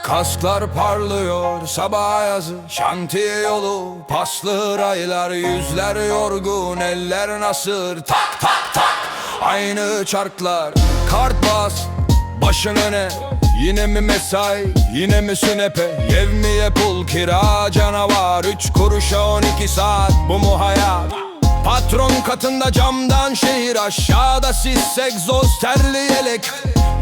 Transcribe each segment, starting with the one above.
Kasklar parlıyor, sabah ayazı, şantiye yolu, paslı raylar, yüzler yorgun, eller nasır, tak tak tak. Aynı çarklar, kart bas, başın öne. Yine mi mesai, yine mi sünepe? Yevmiye pul, kira canavar, 3 kuruşa 12 saat, bu mu hayat? Patron katında camdan şehir, aşağıda sis, egzoz, terli yelek.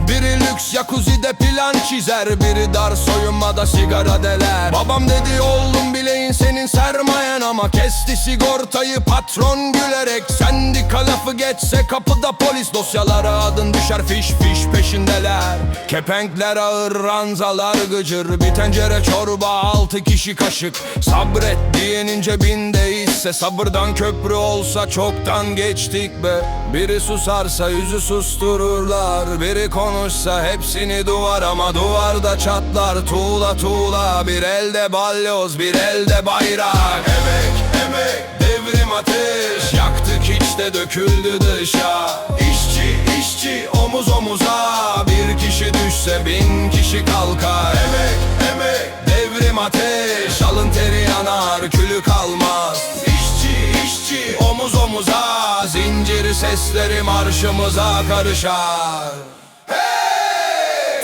Biri lüks jacuzzi'de plan çizer, biri dar soyunmada sigara deler. Babam dedi oğlum bileğin senin sermayen, ama kesti sigortayı patron gülerek. Sendika lafı geçse kapıda polis, dosyalara adın düşer, fiş fiş peşindeler. Kepenkler ağır, ranzalar gıcır, bir tencere çorba 6 kişi kaşık. Sabret diyenin cebinde ise, sabırdan köprü olsa çoktan geçtik be. Biri susarsa yüzü sustururlar, biri konuşsa hepsini duvar, ama duvarda çatlar tuğla tuğla. Bir elde balyoz, bir elde bayrak. Emek emek, devrim ateş, yaktık hiç de döküldü dışa. İşçi işçi, omuz omuza, bir kişi düşse 1000 kişi kalkar. Emek emek, devrim ateş, alın teri yanar, külü kalmaz. İşçi işçi, omuz omuza, zincir sesleri marşımıza karışar.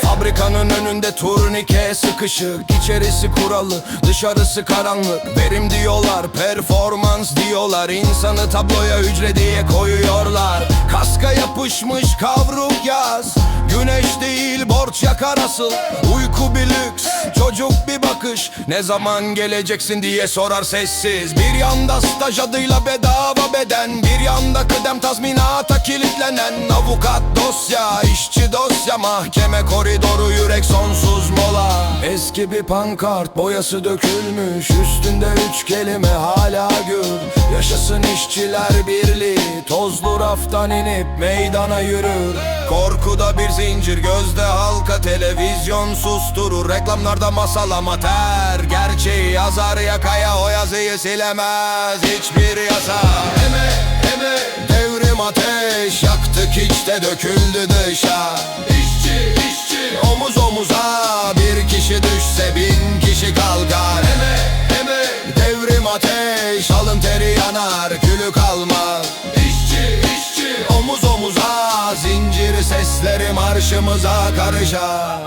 Fabrikanın önünde turnike sıkışık, içerisi kuralı, dışarısı karanlık. Verim diyorlar, performans diyorlar, insanı tabloya hücre diye koyuyorlar. Kaska yapışmış kavruk yaz, güneş değil borç yakar asıl. Uyku bir lüks, çocuk bir bakış, ne zaman geleceksin diye sorar sessiz. Bir yanda staj adıyla bedava beden, bir yanda kıdem tazminata kilitlenen. Avukat dosya, işçi dosya, mahkeme koridoru, yürek sonsuz mola. Eski bir pankart, boyası dökülmüş, üstünde 3 kelime hala gül. Yaşasın işçiler birliği, tozlu raftan inip meydana yürür. Korkuda bir zincir, gözde halka, televizyon susturur. Reklamlarda masal amater, gerçeği yazar yakaya, o yazıyı silemez hiçbir yasa. Emek emek, devrim ateş, yaktık hiç de döküldü dışa. İşçi işçi, omuz omuza, bir kişi düşse 1000 kişi kalkar. Emek emek, devrim ateş, alın teri yanar, külü kalmaz. İşçi işçi, omuz omuza, zincir sesleri marşımıza karışar.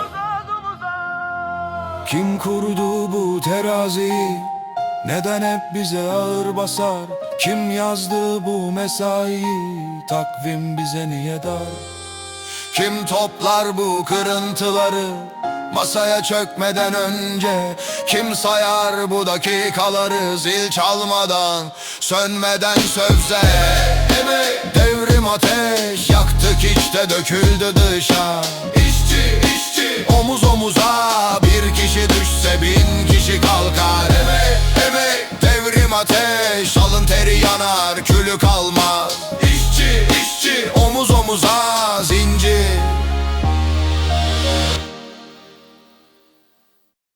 Kim kurdu bu teraziyi? Neden hep bize ağır basar? Kim yazdı bu mesaiyi? Takvim bize niye dar? Kim toplar bu kırıntıları masaya çökmeden önce? Kim sayar bu dakikaları zil çalmadan, sönmeden sövse? Emek devrim ateş, yaktık hiç de döküldü dışa. İşçi işçi, omuz omuza, bir kişi düşse 1000 kişi kalkar. Emek emek, devrim ateş, alın teri yanar, külü kalmaz. İşçi işçi, omuz omuza,